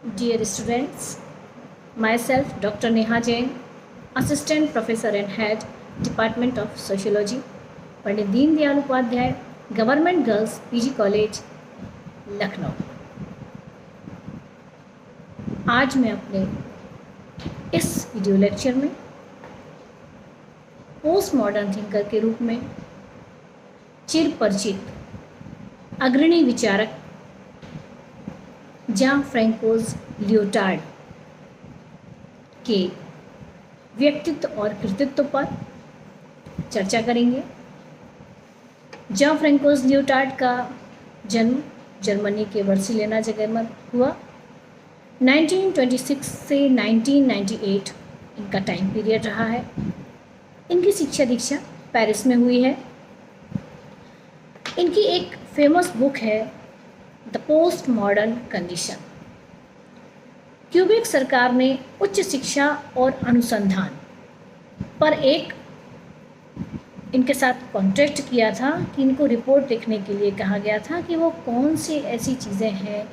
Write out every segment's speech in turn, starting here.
Dear students, myself Dr. Neha Jain, Assistant Professor and Head, Department of Sociology, Pandit Deendayal Upadhyay government girls PG college Lucknow. आज मैं अपने इस video lecture में post modern thinker के रूप में चिर परिचित अग्रणी विचारक जॉन फ्रैंकोस लियोटार्ड के व्यक्तित्व और कृतित्व पर चर्चा करेंगे। जॉन फ्रैंकोस लियोटार्ड का जन्म जर्मनी के वर्सिलेना जगह में हुआ। 1926 से 1998 इनका टाइम पीरियड रहा है। इनकी शिक्षा दीक्षा पेरिस में हुई है। इनकी एक फेमस बुक है the postmodern condition. Quebec सरकार ने उच्च शिक्षा और अनुसंधान पर एक इनके साथ कॉन्ट्रैक्ट किया था कि इनको रिपोर्ट लिखने के लिए कहा गया था कि वो कौन सी ऐसी चीज़ें हैं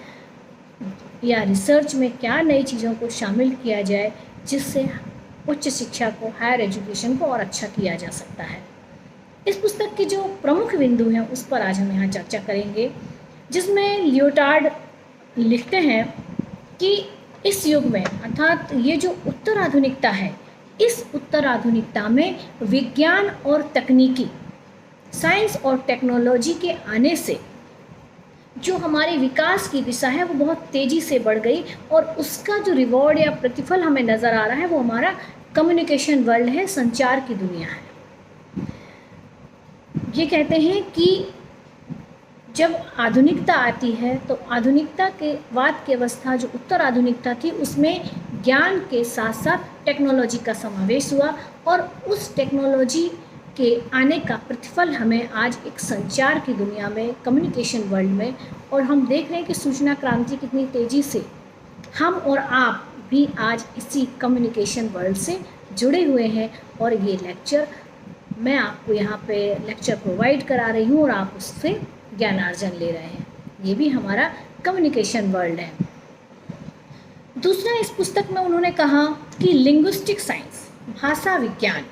या रिसर्च में क्या नई चीज़ों को शामिल किया जाए जिससे उच्च शिक्षा को, हायर एजुकेशन को और अच्छा किया जा सकता है। इस पुस्तक के जो प्रमुख बिंदु हैं उस पर आज हम यहाँ चर्चा करेंगे, जिसमें लियोटार्ड लिखते हैं कि इस युग में, अर्थात ये जो उत्तर आधुनिकता है, इस उत्तर आधुनिकता में विज्ञान और तकनीकी, साइंस और टेक्नोलॉजी के आने से जो हमारे विकास की दिशा है वो बहुत तेज़ी से बढ़ गई और उसका जो रिवॉर्ड या प्रतिफल हमें नज़र आ रहा है वो हमारा कम्युनिकेशन वर्ल्ड है, संचार की दुनिया है। ये कहते हैं कि जब आधुनिकता आती है तो आधुनिकता के बाद की अवस्था जो उत्तर आधुनिकता थी उसमें ज्ञान के साथ साथ टेक्नोलॉजी का समावेश हुआ और उस टेक्नोलॉजी के आने का प्रतिफल हमें आज एक संचार की दुनिया में, कम्युनिकेशन वर्ल्ड में, और हम देख रहे हैं कि सूचना क्रांति कितनी तेज़ी से हम और आप भी आज इसी कम्युनिकेशन वर्ल्ड से जुड़े हुए हैं। और ये लेक्चर मैं आपको यहाँ पे लेक्चर प्रोवाइड करा रही हूँ और आप उससे ज्ञानार्जन ले रहे हैं। ये भी हमारा कम्युनिकेशन वर्ल्ड है। दूसरा, इस पुस्तक में उन्होंने कहा कि लिंग्विस्टिक साइंस, भाषा विज्ञान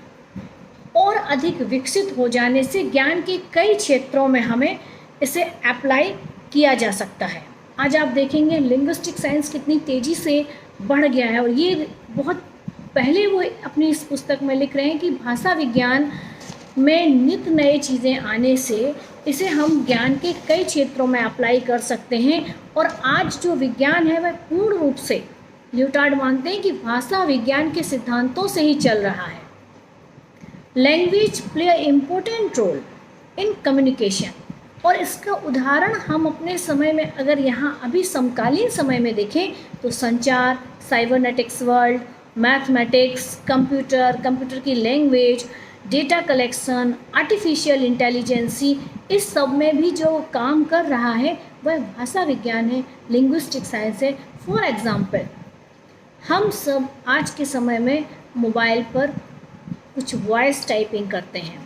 और अधिक विकसित हो जाने से ज्ञान के कई क्षेत्रों में हमें इसे अप्लाई किया जा सकता है। आज आप देखेंगे लिंग्विस्टिक साइंस कितनी तेज़ी से बढ़ गया है और ये बहुत पहले वो अपनी इस पुस्तक में लिख रहे हैं कि भाषा विज्ञान में नित नए चीज़ें आने से इसे हम ज्ञान के कई क्षेत्रों में अप्लाई कर सकते हैं। और आज जो विज्ञान है वह पूर्ण रूप से, लियोटार्ड मानते हैं कि भाषा विज्ञान के सिद्धांतों से ही चल रहा है। Language play a important role in communication, और इसका उदाहरण हम अपने समय में अगर यहाँ अभी समकालीन समय में देखें तो संचार, साइबरनेटिक्स वर्ल्ड, मैथमेटिक्स, कंप्यूटर की language, data collection, artificial intelligence, इस सब में भी जो काम कर रहा है वह भाषा विज्ञान है, लिंग्विस्टिक साइंस है। फॉर एग्ज़ाम्पल, हम सब आज के समय में मोबाइल पर कुछ वॉइस टाइपिंग करते हैं,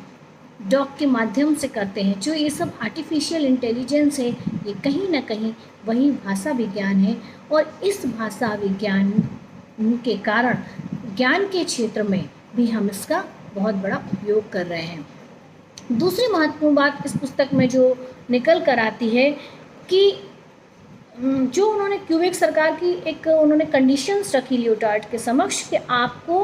डॉक के माध्यम से करते हैं। जो ये सब आर्टिफिशियल इंटेलिजेंस है ये कहीं ना कहीं वही भाषा विज्ञान है और इस भाषा विज्ञान के कारण ज्ञान के क्षेत्र में भी हम इसका बहुत बड़ा उपयोग कर रहे हैं। दूसरी महत्वपूर्ण बात इस पुस्तक में जो निकल कर आती है कि जो उन्होंने क्यूबेक सरकार की एक उन्होंने कंडीशंस रखी लियोटार्ड के समक्ष कि आपको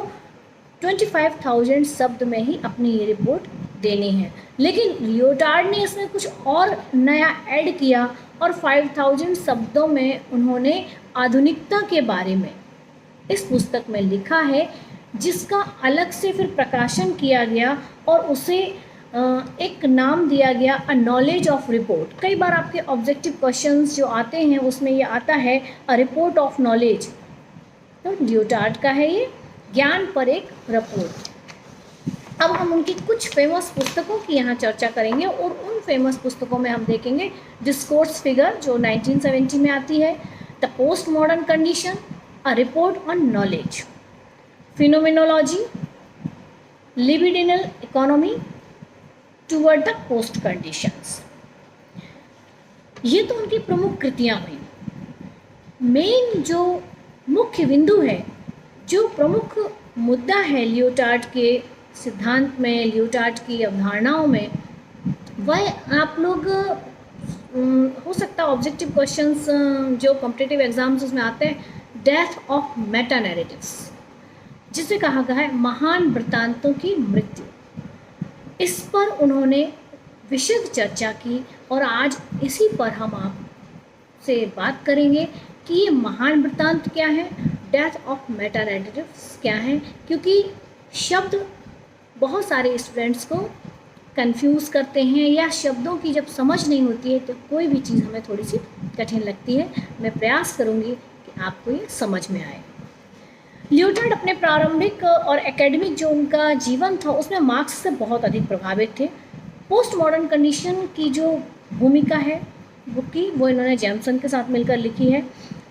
25,000 शब्द में ही अपनी ये रिपोर्ट देनी है, लेकिन लियोटार्ड ने इसमें कुछ और नया ऐड किया और 5,000 शब्दों में उन्होंने आधुनिकता के बारे में इस पुस्तक में लिखा है, जिसका अलग से फिर प्रकाशन किया गया और उसे एक नाम दिया गया अ नॉलेज ऑफ रिपोर्ट। कई बार आपके ऑब्जेक्टिव क्वेश्चंस जो आते हैं उसमें ये आता है अ रिपोर्ट ऑफ नॉलेज, तो लियोटार्ड का है ये, ज्ञान पर एक रिपोर्ट। अब हम उनकी कुछ फेमस पुस्तकों की यहाँ चर्चा करेंगे और उन फेमस पुस्तकों में हम देखेंगे डिस्कोर्स फिगर जो 1970 में आती है, the postmodern condition, a report on knowledge, phenomenology, libidinal economy toward the post conditions. ये तो उनकी प्रमुख कृतियाँ हुई। मेन जो मुख्य बिंदु है, जो प्रमुख मुद्दा है लियोटार्ड के सिद्धांत में, लियोटार्ड की अवधारणाओं में, वह आप लोग हो सकता है ऑब्जेक्टिव क्वेश्चंस जो कॉम्पिटिटिव एग्जाम्स उसमें आते हैं, डेथ ऑफ मेटा नैरेटिव्स, जिसे कहा गया है महान वृत्तांतों की मृत्यु। इस पर उन्होंने विशद चर्चा की और आज इसी पर हम आपसे बात करेंगे कि ये महान वृत्तांत क्या है, डेथ ऑफ मेटा नैरेटिव्स क्या है, क्योंकि शब्द बहुत सारे स्टूडेंट्स को कंफ्यूज करते हैं या शब्दों की जब समझ नहीं होती है तो कोई भी चीज़ हमें थोड़ी सी कठिन लगती है। मैं प्रयास करूंगी कि आपको ये समझ में आए। लियोटार्ड अपने प्रारंभिक और एकेडमिक जो उनका जीवन था उसमें मार्क्स से बहुत अधिक प्रभावित थे। पोस्ट मॉडर्न कंडीशन की जो भूमिका है बुक की, वो इन्होंने जैमसन के साथ मिलकर लिखी है,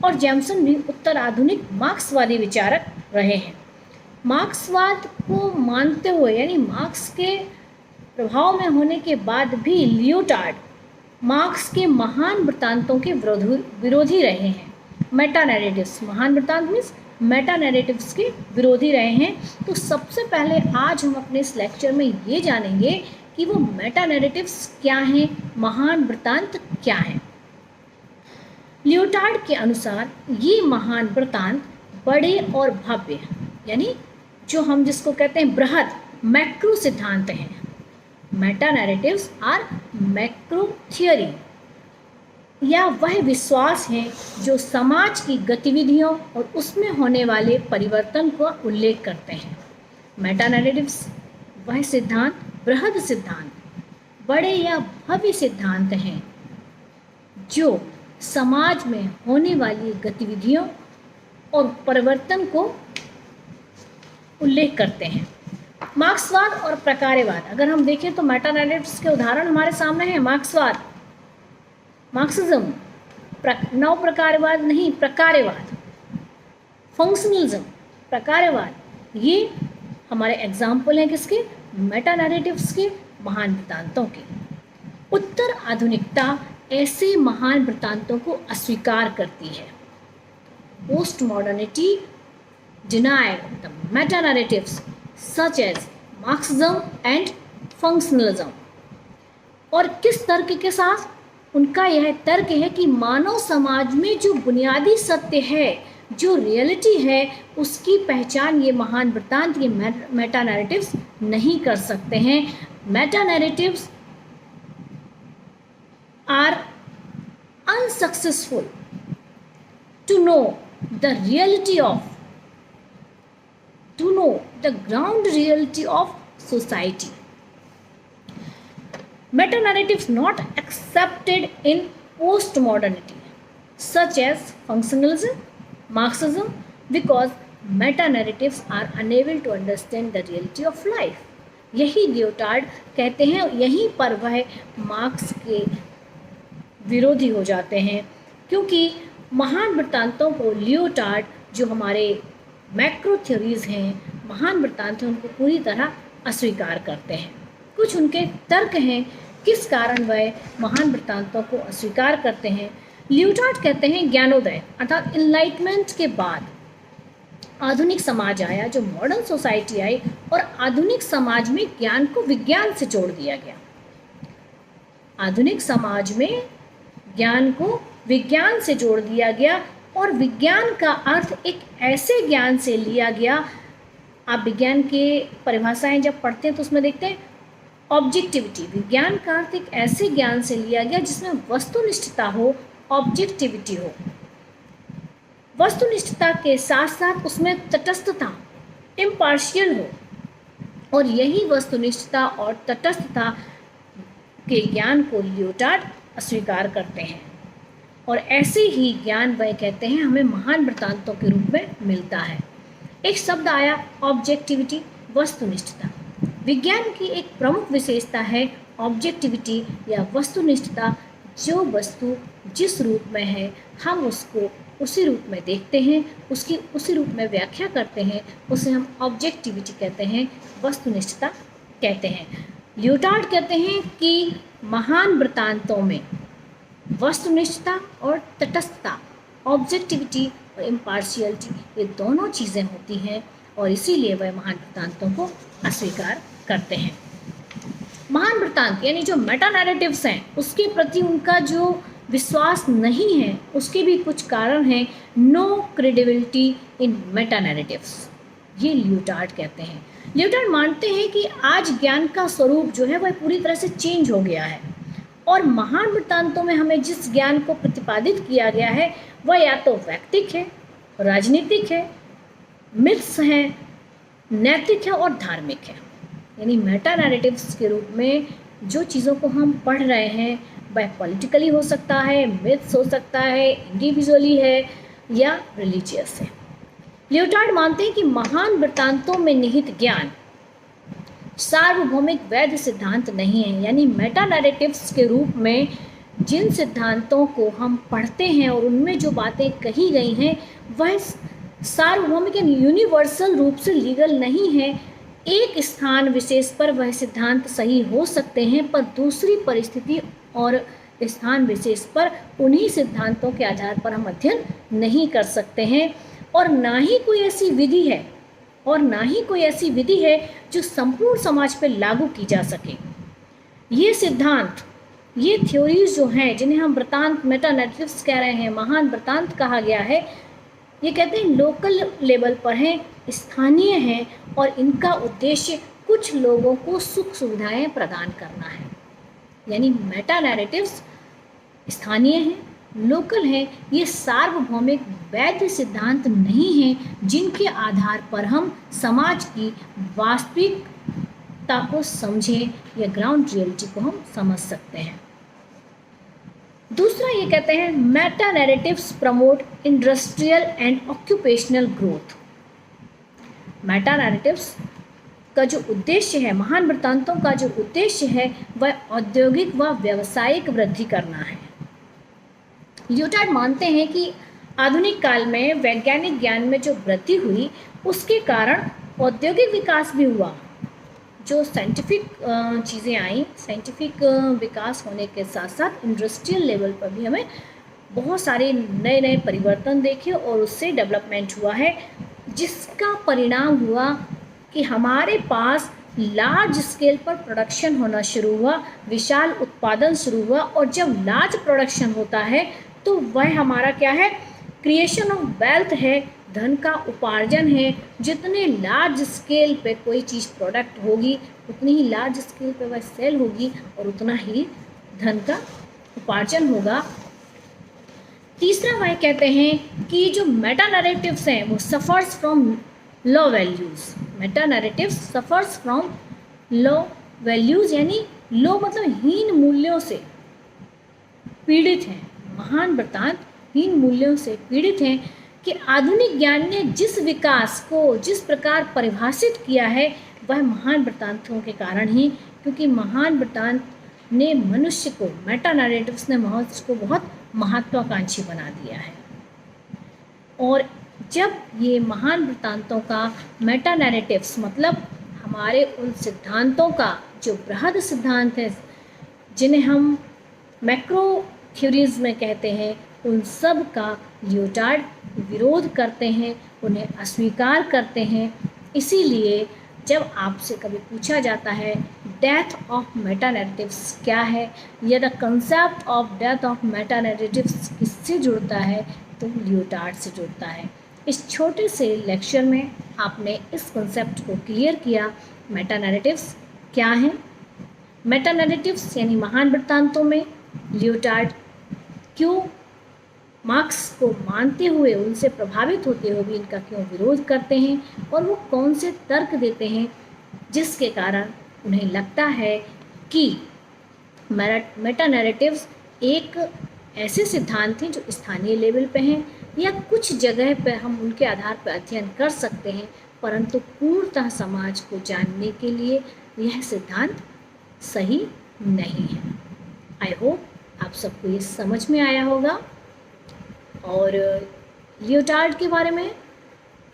और जैमसन भी उत्तर आधुनिक मार्क्सवादी विचारक रहे हैं। मार्क्सवाद को मानते हुए, यानी मार्क्स के प्रभाव में होने के बाद भी लियोटार्ड मार्क्स के महान वृत्तांतों के विरोधी रहे हैं। मेटा नैरेटिव्स, महान वृत्तांत मीन्स मेटा नैरेटिव्स के विरोधी रहे हैं। तो सबसे पहले आज हम अपने इस लेक्चर में ये जानेंगे कि वो मेटा नैरेटिव्स क्या हैं, महान वृत्तांत क्या हैं। लियोटार्ड के अनुसार ये महान वृत्तांत बड़े और भव्य, यानी जो हम जिसको कहते हैं बृहद, मैक्रो सिद्धांत हैं। Meta narratives are macro theory, या वह विश्वास है जो समाज की गतिविधियों और उसमें होने वाले परिवर्तन का उल्लेख करते हैं। मेटा नैरेटिव्स वह सिद्धांत, बृहद सिद्धांत, बड़े या भव्य सिद्धांत हैं जो समाज में होने वाली गतिविधियों और परिवर्तन को उल्लेख करते हैं। मार्क्सवाद और प्रकार्यवाद, अगर हम देखें तो मेटा नैरेटिव्स के उदाहरण हमारे सामने हैं। मार्क्सवाद, मार्क्सिज्म, नव प्रकारवाद नहीं, प्रकार्यवाद, फंक्शनलिज्म, प्रकार्यवाद, ये हमारे एग्जाम्पल हैं किसके, मेटा नैरेटिव्स के, महान वृत्तांतों के। उत्तर आधुनिकता ऐसे महान वृत्तांतों को अस्वीकार करती है। Post modernity denied the Meta narratives such as Marxism and functionalism। और किस तर्क के साथ? उनका यह तर्क है कि मानव समाज में जो बुनियादी सत्य है, जो रियलिटी है, उसकी पहचान ये महान वृत्तांत, ये मेटा नैरेटिव्स नहीं कर सकते हैं। Meta narratives are unsuccessful to know the reality of, to know the ground reality of society. Meta narratives not accepted in postmodernity, such as functionalism, Marxism, because meta narratives are unable to understand the reality of life. यही Leotard कहते हैं, यहीं पर वह marks के विरोधी हो जाते हैं, क्योंकि महान वृत्तांतों को लियोटार्ड, जो हमारे मैक्रो थ्योरीज हैं, महान वृत्तांत हैं, उनको पूरी तरह अस्वीकार करते हैं। कुछ उनके तर्क हैं किस कारण वह महान वृत्तांतों को अस्वीकार करते हैं। लियोटार्ड कहते हैं ज्ञानोदय अर्थात इनलाइटमेंट के बाद आधुनिक समाज आया, जो मॉडर्न सोसाइटी आई, और आधुनिक समाज में ज्ञान को विज्ञान से जोड़ दिया गया। आधुनिक समाज में ज्ञान को विज्ञान से जोड़ दिया गया, और विज्ञान का अर्थ एक ऐसे ज्ञान से लिया गया। आप विज्ञान के परिभाषाएं जब पढ़ते हैं तो उसमें देखते हैं ऑब्जेक्टिविटी। विज्ञान का अर्थ एक ऐसे ज्ञान से लिया गया जिसमें वस्तुनिष्ठता हो, ऑब्जेक्टिविटी हो। वस्तुनिष्ठता के साथ साथ उसमें तटस्थता, इम्पार्शियल हो, और यही वस्तुनिष्ठता और तटस्थता के ज्ञान को लियोटार्ड अस्वीकार करते हैं। और ऐसे ही ज्ञान वह कहते हैं हमें महान वृत्तांतों के रूप में मिलता है। एक शब्द आया ऑब्जेक्टिविटी, वस्तुनिष्ठता। विज्ञान की एक प्रमुख विशेषता है ऑब्जेक्टिविटी या वस्तुनिष्ठता। जो वस्तु जिस रूप में है हम उसको उसी रूप में देखते हैं, उसकी उसी रूप में व्याख्या करते हैं, उसे हम ऑब्जेक्टिविटी कहते हैं, वस्तुनिष्ठता कहते हैं। लियोटार्ड कहते हैं कि महान वृत्तांतों में वस्तुनिष्ठता और तटस्थता ऑब्जेक्टिविटी और इम्पार्शियलिटी, ये दोनों चीज़ें होती हैं और इसीलिए वह महान वृत्तांतों को अस्वीकार करते हैं। महान वृत्तांत यानी जो मेटा नैरेटिव्स हैं उसके प्रति उनका जो विश्वास नहीं है उसके भी कुछ कारण हैं। No credibility in Meta narratives, ये लियोटार्ड कहते हैं। लियोटार्ड मानते हैं कि आज ज्ञान का स्वरूप जो है वह पूरी तरह से चेंज हो गया है और महान वृत्तांतों में हमें जिस ज्ञान को प्रतिपादित किया गया है वह या तो वैयक्तिक है, राजनीतिक है, मिथ्स हैं, नैतिक है और धार्मिक है। यानी मेटा नैरेटिव्स के रूप में जो चीज़ों को हम पढ़ रहे हैं वह पॉलिटिकली हो सकता है, मिथ्स हो सकता है, इंडिविजुअली है या रिलीजियस है। लियोटार्ड मानते हैं कि महान वृत्तांतों में निहित ज्ञान सार्वभौमिक वैध सिद्धांत नहीं है। यानी मेटा नैरेटिव्स के रूप में जिन सिद्धांतों को हम पढ़ते हैं और उनमें जो बातें कही गई हैं वह सार्वभौमिक यानी यूनिवर्सल रूप से लीगल नहीं है। एक स्थान विशेष पर वह सिद्धांत सही हो सकते हैं पर दूसरी परिस्थिति और स्थान विशेष पर उन्हीं सिद्धांतों के आधार पर हम अध्ययन नहीं कर सकते हैं और ना ही कोई ऐसी विधि है जो संपूर्ण समाज पर लागू की जा सके। ये सिद्धांत, ये थ्योरीज जो हैं जिन्हें हम वृत्तांत मेटा नैरेटिव्स कह रहे हैं, महान वृत्तांत कहा गया है, ये कहते हैं लोकल लेवल पर हैं, स्थानीय हैं और इनका उद्देश्य कुछ लोगों को सुख सुविधाएं प्रदान करना है। यानी मेटा नैरेटिव्स स्थानीय हैं, लोकल हैं, ये सार्वभौमिक वैध सिद्धांत नहीं हैं जिनके आधार पर हम समाज की वास्तविकता को समझें या ग्राउंड रियलिटी को हम समझ सकते हैं। दूसरा ये कहते हैं meta narratives promote industrial and occupational growth. Meta narratives का जो उद्देश्य है, महान वृत्तांतों का जो उद्देश्य है वह औद्योगिक व व्यावसायिक वृद्धि करना है। लियोटार्ड मानते हैं कि आधुनिक काल में वैज्ञानिक ज्ञान में जो वृद्धि हुई उसके कारण औद्योगिक विकास भी हुआ। जो साइंटिफिक चीज़ें आई, साइंटिफिक विकास होने के साथ साथ इंडस्ट्रियल लेवल पर भी हमें बहुत सारे नए नए परिवर्तन देखे और उससे डेवलपमेंट हुआ है, जिसका परिणाम हुआ कि हमारे पास लार्ज स्केल पर प्रोडक्शन होना शुरू हुआ, विशाल उत्पादन शुरू हुआ और जब लार्ज प्रोडक्शन होता है तो वह हमारा क्या है, क्रिएशन ऑफ वेल्थ है, धन का उपार्जन है। जितने लार्ज स्केल पे कोई चीज़ प्रोडक्ट होगी उतनी ही लार्ज स्केल पे वह सेल होगी और उतना ही धन का उपार्जन होगा। तीसरा वह कहते हैं कि जो मेटा नैरेटिव्स हैं वो suffers from low values. Meta narratives suffers from low values यानी लो मतलब हीन मूल्यों से पीड़ित हैं। महान वृत्तांत हीन मूल्यों से पीड़ित हैं कि आधुनिक ज्ञान ने जिस विकास को जिस प्रकार परिभाषित किया है वह महान वृत्तांतों के कारण ही, क्योंकि महान वृत्तांत ने मनुष्य को, मेटा नैरेटिव्स ने मनुष्य को बहुत महत्वाकांक्षी बना दिया है। और जब ये महान वृत्तांतों का मेटा नैरेटिव्स मतलब हमारे उन सिद्धांतों का जो बृहद सिद्धांत है जिन्हें हम मैक्रो थ्योरीज में कहते हैं, उन सब का लियोटार्ड विरोध करते हैं, उन्हें अस्वीकार करते हैं। इसीलिए जब आपसे कभी पूछा जाता है डेथ ऑफ मेटा नैरेटिव्स क्या है या the concept of death of Meta narratives किससे जुड़ता है तो लियोटार्ड से जुड़ता है। इस छोटे से लेक्चर में आपने इस कंसेप्ट को क्लियर किया। मेटा नैरेटिव्स क्या हैं, मेटा नैरेटिव्स यानी महान वृत्तांतों में लियोटार्ड क्यों मार्क्स को मानते हुए, उनसे प्रभावित होते हुए भी इनका क्यों विरोध करते हैं और वो कौन से तर्क देते हैं जिसके कारण उन्हें लगता है कि मेटा नैरेटिव्स एक ऐसे सिद्धांत हैं जो स्थानीय लेवल पे हैं या कुछ जगह पे हम उनके आधार पर अध्ययन कर सकते हैं, परंतु पूर्णतः समाज को जानने के लिए यह सिद्धांत सही नहीं है। आई होप आप सबको ये समझ में आया होगा। और लियोटार्ड के बारे में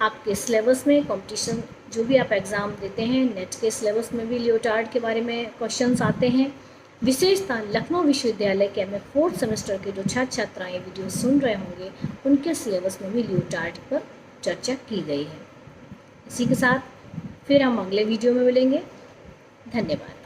आपके सिलेबस में कंपटीशन जो भी आप एग्ज़ाम देते हैं, नेट के सिलेबस में भी लियोटार्ड के बारे में क्वेश्चंस आते हैं। विशेषतः लखनऊ विश्वविद्यालय के में 4th सेमेस्टर के जो छात्र छात्राएँ वीडियो सुन रहे होंगे उनके सिलेबस में भी लियोटार्ड पर चर्चा की गई है। इसी के साथ फिर हम अगले वीडियो में मिलेंगे। धन्यवाद।